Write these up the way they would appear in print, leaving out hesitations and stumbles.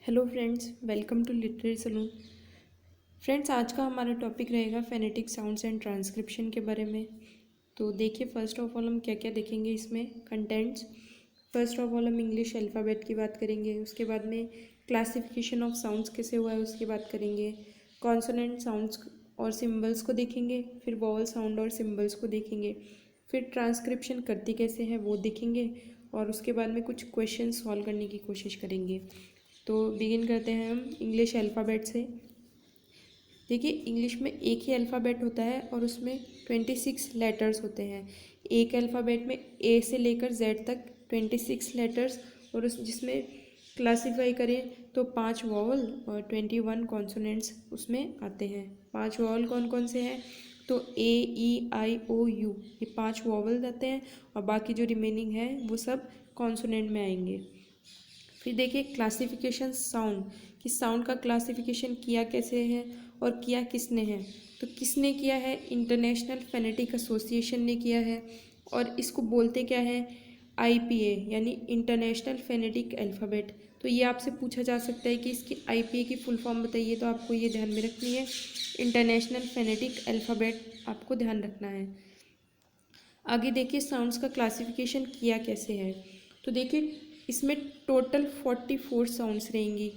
Hello friends, welcome to literary saloon. Friends, आज का हमारा टॉपिक रहेगा फेनेटिक साउंड्स एंड ट्रांसक्रिप्शन के बारे में। तो देखिए, फर्स्ट ऑफ ऑल हम क्या क्या देखेंगे इसमें कंटेंट्स। फर्स्ट ऑफ ऑल हम इंग्लिश अल्फ़ाबेट की बात करेंगे, उसके बाद में क्लासिफिकेशन ऑफ साउंड्स कैसे हुआ है उसकी बात करेंगे, कॉन्सोनेंट साउंड्स और सिम्बल्स को देखेंगे, फिर वॉवल साउंड और सिम्बल्स को देखेंगे, फिर ट्रांसक्रिप्शन करती कैसे है वो देखेंगे, और उसके बाद में कुछ क्वेश्चन सॉल्व करने की कोशिश करेंगे। तो बिगिन करते हैं हम इंग्लिश अल्फ़ाबेट से। देखिए, इंग्लिश में एक ही अल्फ़ाबेट होता है और उसमें 26 लेटर्स होते हैं। एक अल्फ़ाबेट में ए से लेकर जेड तक 26 लेटर्स, और उस जिसमें क्लासिफाई करें तो 5 वॉवल और 21 कॉन्सोनेंट्स उसमें आते हैं। 5 वॉवल कौन कौन से हैं? तो ए, ई, आई, ओ, यू, ये 5 वॉवल आते हैं, और बाकी जो रिमेनिंग है वो सब कॉन्सोनेंट में आएंगे। फिर देखिए क्लासिफिकेशन साउंड, कि साउंड का क्लासिफिकेशन किया कैसे है और किया किसने है। तो किसने किया है? इंटरनेशनल फेनेटिक एसोसिएशन ने किया है, और इसको बोलते क्या है? आईपीए, यानी इंटरनेशनल फेनेटिक अल्फ़ाबेट। तो ये आपसे पूछा जा सकता है कि इसकी आईपीए की फुल फॉर्म बताइए, तो आपको ये ध्यान में रखनी है, इंटरनेशनल फेनेटिक अल्फ़ाबेट आपको ध्यान रखना है। आगे देखिए साउंड्स का क्लासिफिकेशन किया कैसे है। तो देखिए, इसमें टोटल 44 साउंड्स रहेंगी।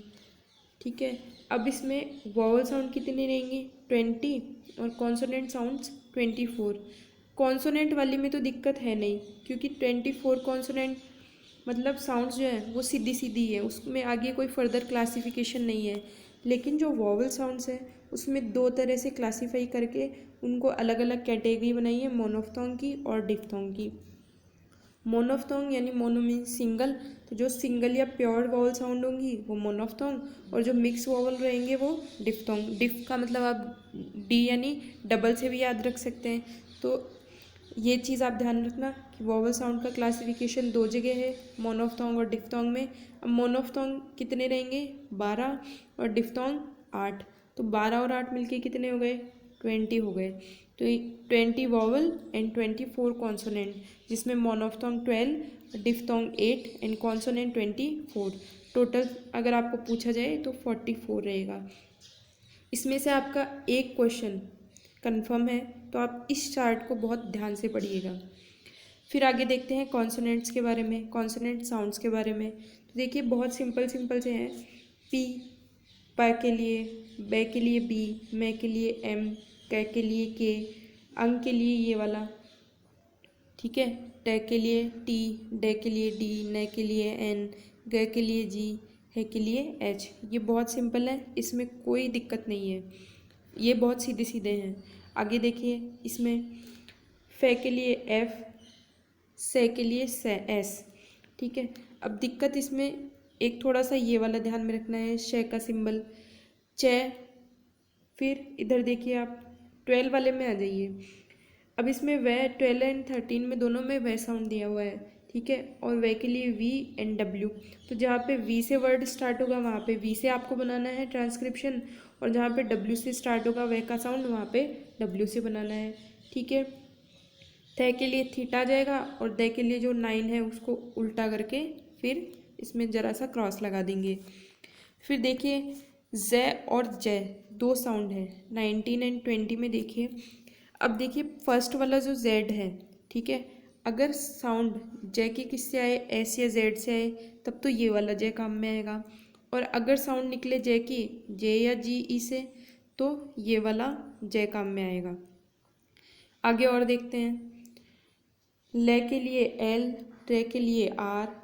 ठीक है, अब इसमें वॉवल साउंड कितनी रहेंगी? 20, और कॉन्सोनेंट साउंड्स 24। कॉन्सोनेंट वाली में तो दिक्कत है नहीं, क्योंकि 24 कॉन्सोनेंट मतलब साउंड्स जो है वो सीधी सीधी है, उसमें आगे कोई फर्दर क्लासिफिकेशन नहीं है। लेकिन जो वॉवल साउंड्स है उसमें दो तरह से क्लासीफाई करके उनको अलग अलग कैटेगरी बनाई है, मोनोफ्थोंग की और डिफ्थोंग की। मोनोफ्थोंग यानी मोनो मीन सिंगल, तो जो सिंगल या प्योर वॉवल साउंड होंगी वो मोनोफ्थोंग, और जो मिक्स वॉवल रहेंगे वो डिफ्थोंग। डिफ का मतलब आप डी यानी डबल से भी याद रख सकते हैं। तो ये चीज़ आप ध्यान रखना कि वॉवल साउंड का क्लासिफिकेशन दो जगह है, मोनोफ्थोंग और डिफ्थोंग में। अब मोनोफ्थोंग कितने रहेंगे? 12, और डिफ्थोंग 8। तो 12 और 8 मिलके कितने हो गए? 20 हो गए। तो 20 वॉवल एंड 24 कॉन्सोनेंट, जिसमें मोनोफ्थोंग 12, डिफ्थोंग 8 एंड कॉन्सोनेंट 24। टोटल अगर आपको पूछा जाए तो 44 रहेगा। इसमें से आपका एक क्वेश्चन कंफर्म है, तो आप इस चार्ट को बहुत ध्यान से पढ़िएगा। फिर आगे देखते हैं कॉन्सोनेंट्स के बारे में, कॉन्सोनेंट साउंड्स के बारे में। तो देखिए, बहुत सिंपल सिंपल से हैं। पी, प के लिए, ब के लिए बी, मैं के लिए एम, क के लिए के, अंग के लिए ये वाला, ठीक है, ट के लिए टी, ड के लिए डी, न के लिए एन, ग के लिए जी, है के लिए एच। ये बहुत सिंपल है, इसमें कोई दिक्कत नहीं है, ये बहुत सीधे सीधे हैं। आगे देखिए, इसमें फे के लिए एफ, से के लिए से एस। ठीक है, अब दिक्कत इसमें एक थोड़ा सा ये वाला ध्यान में रखना है, श का सिंबल च। फिर इधर देखिए आप 12 वाले में आ जाइए। अब इसमें वह 12 एंड 13 में दोनों में वह साउंड दिया हुआ है, ठीक है, और वह के लिए वी एंड डब्ल्यू। तो जहाँ पे वी से वर्ड स्टार्ट होगा वहाँ पे वी से आपको बनाना है ट्रांसक्रिप्शन, और जहाँ पे डब्ल्यू से स्टार्ट होगा वह का साउंड वहाँ पे डब्ल्यू से बनाना है। ठीक है, थ के लिए थीटा आ जाएगा, और द के लिए जो 9 है उसको उल्टा करके फिर इसमें ज़रा सा क्रॉस लगा देंगे। फिर देखिए, ज और ज दो साउंड है 19 एंड 20 में। देखिए, अब देखिए फर्स्ट वाला जो जेड है, ठीक है, अगर साउंड जय के किससे आए, एस या जेड से आए, तब तो ये वाला जय काम में आएगा। और अगर साउंड निकले जय की जे या जी ई से, तो ये वाला जय काम में आएगा। आगे और देखते हैं। ले के लिए एल, रे के लिए आर,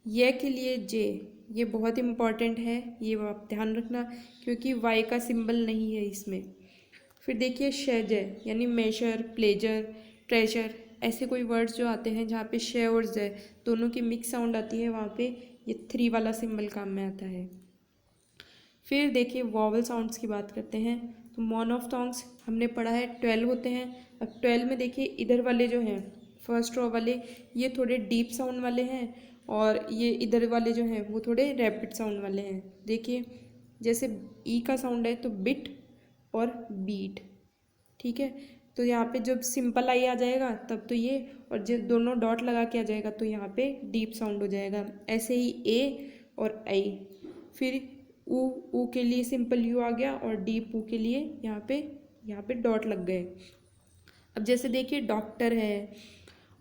ये के लिए जे। ये बहुत इम्पॉर्टेंट है, ये आप ध्यान रखना, क्योंकि वाई का सिंबल नहीं है इसमें। फिर देखिए शजय, यानी मेजर, प्लेजर, ट्रेजर, ऐसे कोई वर्ड्स जो आते हैं जहाँ पे श और जय दोनों की मिक्स साउंड आती है, वहाँ पे ये 3 वाला सिंबल काम में आता है। फिर देखिए वॉवल साउंड्स की बात करते हैं। तो मोनोफ्थोंग्स हमने पढ़ा है 12 होते हैं। अब 12 में देखिए इधर वाले जो हैं फर्स्ट रो वाले, ये थोड़े डीप साउंड वाले हैं, और ये इधर वाले जो हैं वो थोड़े रैपिड साउंड वाले हैं। देखिए, जैसे ई का साउंड है तो बिट और बीट, ठीक है, तो यहाँ पे जब सिंपल आई आ जाएगा तब तो ये, और जब दोनों डॉट लगा के आ जाएगा तो यहाँ पे डीप साउंड हो जाएगा। ऐसे ही ए और आई। फिर ऊ, ऊ के लिए सिंपल यू आ गया और डीप ऊ के लिए यहाँ पे डॉट लग गए। अब जैसे देखिए डॉक्टर है,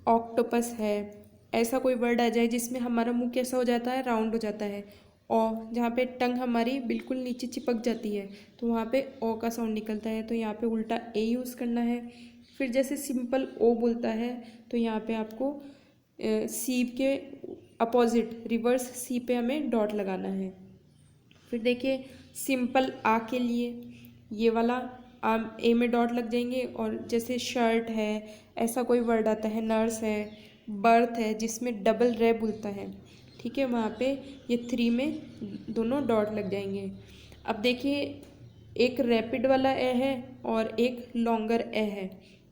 ऑक्टोपस है, ऐसा कोई वर्ड आ जाए जिसमें हमारा मुंह कैसा हो जाता है, राउंड हो जाता है। जहाँ पे टंग हमारी बिल्कुल नीचे चिपक जाती है तो वहाँ पे ओ का साउंड निकलता है, तो यहाँ पे उल्टा ए यूज़ करना है। फिर जैसे सिंपल ओ बोलता है तो यहाँ पे आपको सी के अपोजिट रिवर्स सी पे हमें डॉट लगाना है। फिर देखिए सिंपल आ के लिए ये वाला आ ए में डॉट लग जाएंगे। और जैसे शर्ट है, ऐसा कोई वर्ड आता है, नर्स है, बर्थ है जिसमें डबल रे बोलता है, ठीक है, वहाँ पे ये 3 में दोनों डॉट लग जाएंगे। अब देखिए एक रैपिड वाला ए है और एक लॉन्गर ए है,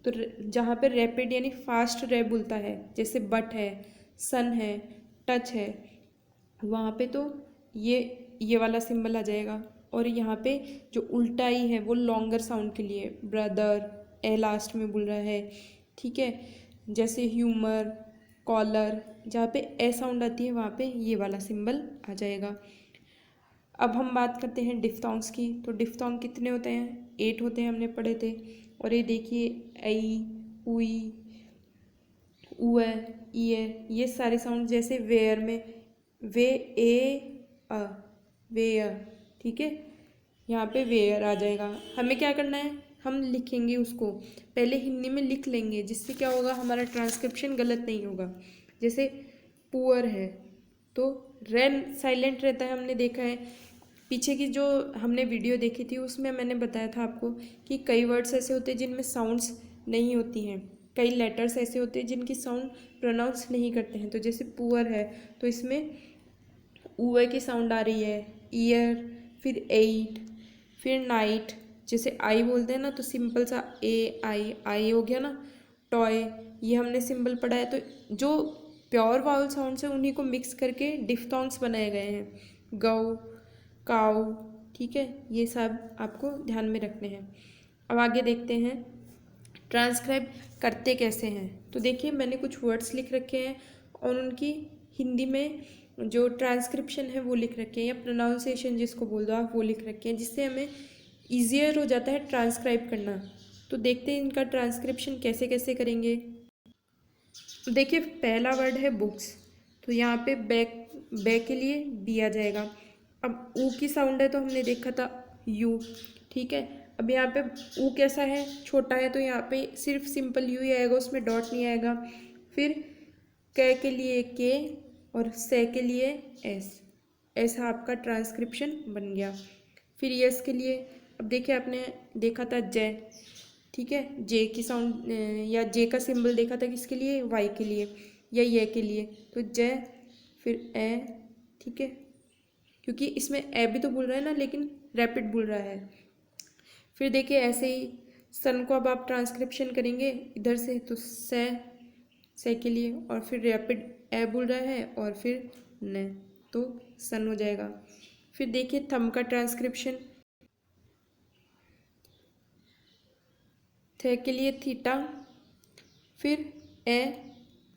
तो जहाँ पे रैपिड यानी फास्ट रे बोलता है, जैसे बट है, सन है, टच है, वहाँ पे तो ये वाला सिंबल आ जाएगा। और यहाँ पे जो उल्टा ई है वो लॉन्गर साउंड के लिए, ब्रदर ए लास्ट में बोल रहा है, ठीक है। जैसे ह्यूमर, कॉलर, जहाँ पे ए साउंड आती है वहाँ पे ये वाला सिंबल आ जाएगा। अब हम बात करते हैं डिफ्थोंग्स की। तो डिफ्थोंग कितने होते हैं, 8 होते हैं, हमने पढ़े थे। और ये देखिए ऐ, उई, उ है, ई है, ये सारे साउंड जैसे वेयर में वे ए अ, वेयर, ठीक है, यहाँ पे वेयर आ जाएगा। हमें क्या करना है, हम लिखेंगे उसको पहले हिंदी में लिख लेंगे, जिससे क्या होगा हमारा ट्रांसक्रिप्शन गलत नहीं होगा। जैसे पुअर है तो रेन साइलेंट रहता है, हमने देखा है पीछे की जो हमने वीडियो देखी थी उसमें मैंने बताया था आपको कि कई वर्ड्स ऐसे होते हैं जिनमें साउंड्स नहीं होती हैं, कई लेटर्स ऐसे होते हैं जिनकी साउंड प्रोनाउंस नहीं करते हैं। तो जैसे पुअर है तो इसमें ऊए की साउंड आ रही है, ईयर, फिर एट, फिर नाइट, जैसे आई बोलते हैं ना तो सिंपल सा ए आई, आई हो गया ना। टॉय, ये हमने सिंबल पढ़ा है। तो जो प्योर वाउल साउंड्स है उन्हीं को मिक्स करके डिफ्थोंग्स बनाए गए हैं, गौ, काऊ, ठीक है, ये सब आपको ध्यान में रखने हैं। अब आगे देखते हैं ट्रांसक्राइब करते कैसे हैं। तो देखिए मैंने कुछ वर्ड्स लिख रखे हैं और उनकी हिंदी में जो ट्रांसक्रिप्शन है वो लिख रखे हैं, या प्रोनाउंसिएशन जिसको बोल दो आप वो लिख रखे हैं, जिससे हमें ईजियर हो जाता है ट्रांसक्राइब करना। तो देखते हैं इनका ट्रांसक्रिप्शन कैसे कैसे करेंगे। देखिए पहला वर्ड है बुक्स, तो यहाँ पे बैक के लिए बी आ जाएगा। अब ऊ की साउंड है तो हमने देखा था यू, ठीक है। अब यहाँ पे ऊ कैसा है, छोटा है, तो यहाँ पे सिर्फ सिंपल यू ही आएगा, उसमें डॉट नहीं आएगा। फिर क के लिए के और से के लिए एस, ऐसा आपका ट्रांसक्रिप्शन बन गया। फिर यस के लिए, अब देखिए आपने देखा था जय, ठीक है, जे की साउंड या जे का सिंबल देखा था किसके लिए, वाई के लिए या ये के लिए, तो जय, फिर ए, ठीक है, क्योंकि इसमें ए भी तो बोल रहा है ना लेकिन रैपिड बोल रहा है। फिर देखिए ऐसे ही सन को अब आप ट्रांसक्रिप्शन करेंगे इधर से, तो से के लिए, और फिर रैपिड ए बोल रहा है और फिर न, तो सन हो जाएगा। फिर देखिए थम का ट्रांसक्रिप्शन, थे के लिए थीटा, फिर ए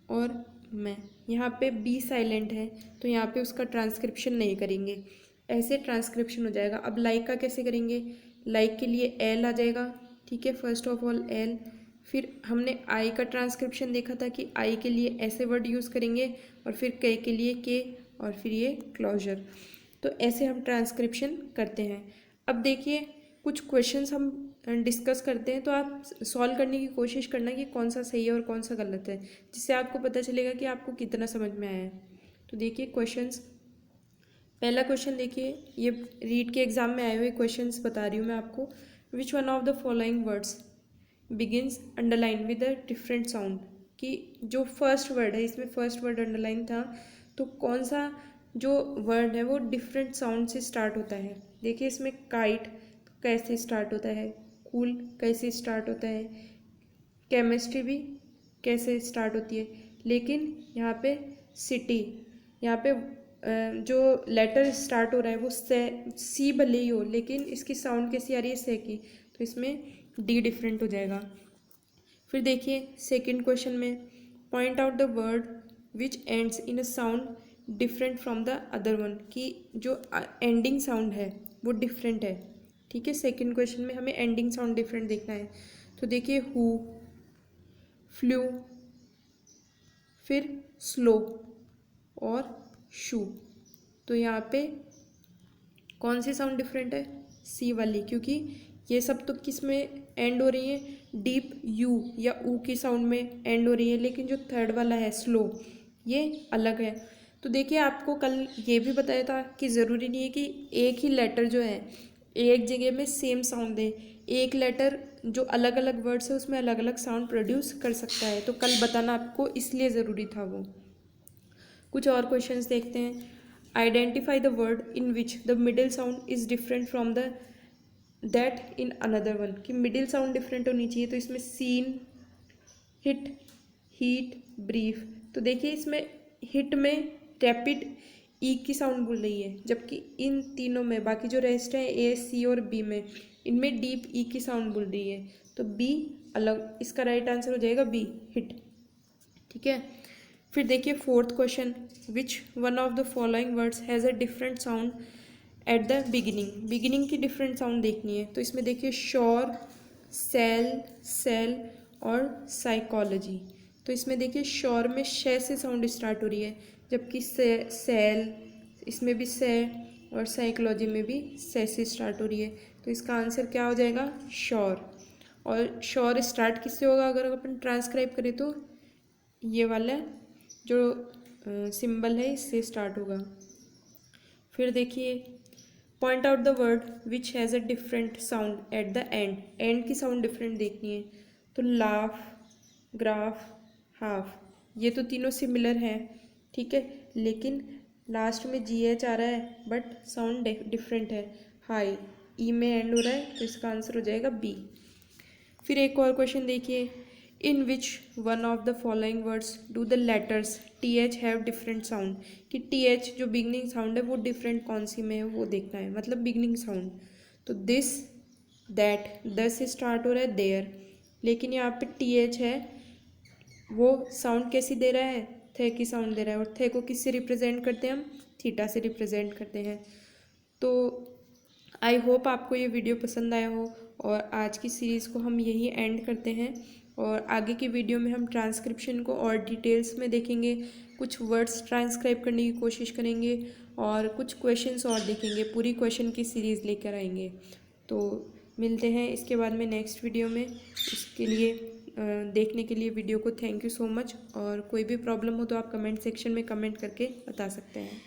और मैं, यहाँ पे बी साइलेंट है तो यहाँ पे उसका ट्रांसक्रिप्शन नहीं करेंगे, ऐसे ट्रांसक्रिप्शन हो जाएगा। अब लाइक का कैसे करेंगे, लाइक के लिए एल आ जाएगा, ठीक है, फर्स्ट ऑफ ऑल एल। फिर हमने आई का ट्रांसक्रिप्शन देखा था कि आई के लिए ऐसे वर्ड यूज़ करेंगे और फिर के लिए के और फिर ये क्लोजर। तो ऐसे हम ट्रांसक्रिप्शन करते हैं। अब देखिए कुछ क्वेश्चंस हम डिस्कस करते हैं, तो आप सॉल्व करने की कोशिश करना कि कौन सा सही है और कौन सा गलत है, जिससे आपको पता चलेगा कि आपको कितना समझ में आया है। तो देखिए क्वेश्चंस, पहला क्वेश्चन देखिए, ये रीड के एग्जाम में आए हुए क्वेश्चंस बता रही हूँ मैं आपको। विच one of the following words begins underline with a different sound, कि जो फर्स्ट वर्ड है इसमें फर्स्ट वर्ड अंडरलाइन था, तो कौन सा जो वर्ड है वो डिफरेंट साउंड से स्टार्ट होता है। देखिए इसमें काइट कैसे स्टार्ट होता है, कूल कैसे स्टार्ट होता है, केमिस्ट्री भी कैसे स्टार्ट होती है, लेकिन यहाँ पे सिटी, यहाँ पे जो लेटर स्टार्ट हो रहा है वो से, सी भले ही हो लेकिन इसकी साउंड कैसी आ रही है, से की, तो इसमें डी डिफरेंट हो जाएगा। फिर देखिए सेकंड क्वेश्चन में, point out the word which ends in a sound different from the other one, कि जो एंडिंग साउंड है वो डिफरेंट है। ठीक है, सेकंड क्वेश्चन में हमें एंडिंग साउंड डिफरेंट देखना है। तो देखिए हु, फ्लू, फिर स्लो और शू। तो यहाँ पे कौन सी साउंड डिफरेंट है? सी वाली, क्योंकि ये सब तो किस में एंड हो रही है? डीप यू या ऊ की साउंड में एंड हो रही है, लेकिन जो थर्ड वाला है स्लो, ये अलग है। तो देखिए आपको कल ये भी बताया था कि ज़रूरी नहीं है कि एक ही लेटर जो है एक जगह में सेम साउंड दे, एक लेटर जो अलग अलग वर्ड्स है उसमें अलग अलग साउंड प्रोड्यूस कर सकता है। तो कल बताना आपको इसलिए ज़रूरी था वो। कुछ और क्वेश्चंस देखते हैं। Identify the word in which the middle sound is different from the that in another one, कि मिडिल साउंड डिफरेंट होनी चाहिए। तो इसमें सीन, हिट, हीट, ब्रीफ। तो देखिए इसमें हिट में रैपिड ई की साउंड बोल रही है, जबकि इन तीनों में बाकी जो रेस्ट है ए, सी और बी में, इनमें डीप ई की साउंड बोल रही है। तो बी अलग, इसका राइट आंसर हो जाएगा बी, हिट। ठीक है, फिर देखिए fourth question, which one of the following words has a different sound at the beginning. Beginning की डिफरेंट साउंड देखनी है। तो इसमें देखिए श्योर, सेल, सेल और साइकोलॉजी। तो इसमें देखिए श्योर में शे से साउंड स्टार्ट हो रही है, जबकि सेल, इसमें भी से, और साइकोलॉजी में भी से स्टार्ट हो रही है। तो इसका आंसर क्या हो जाएगा? श्योर। और श्योर स्टार्ट किससे होगा अगर अपन ट्रांसक्राइब करें तो ये वाला जो सिंबल है इससे स्टार्ट होगा। फिर देखिए point out the word which has a different sound at the end. And की साउंड डिफरेंट देखनी है। तो लाफ, ग्राफ, हाफ, ये तो तीनों सिमिलर हैं, ठीक है, लेकिन लास्ट में जी एच आ रहा है बट साउंड डिफरेंट है। हाई ई में एंड हो रहा है, तो इसका आंसर हो जाएगा बी। फिर एक और क्वेश्चन देखिए, in which one of the following words do the letters T H have different sound, कि टी एच जो बिगनिंग साउंड है वो डिफरेंट कौन सी में है वो देखना है, मतलब बिगनिंग साउंड। तो दिस, दैट, द से स्टार्ट हो रहा है देयर, लेकिन यहाँ पे टी एच है, वो साउंड कैसी दे रहा है? थे की साउंड दे रहा है, और थे को किससे रिप्रेजेंट करते हैं हम? थीटा से रिप्रेजेंट करते हैं। तो आई होप आपको ये वीडियो पसंद आया हो, और आज की सीरीज़ को हम यही एंड करते हैं। और आगे की वीडियो में हम ट्रांसक्रिप्शन को और डिटेल्स में देखेंगे, कुछ वर्ड्स ट्रांसक्राइब करने की कोशिश करेंगे, और कुछ क्वेश्चंस और देखेंगे, पूरी क्वेश्चन की सीरीज़ लेकर आएंगे। तो मिलते हैं इसके बाद में नेक्स्ट वीडियो में। इसके लिए देखने के लिए वीडियो को थैंक यू सो मच। और कोई भी प्रॉब्लम हो तो आप कमेंट सेक्शन में कमेंट करके बता सकते हैं।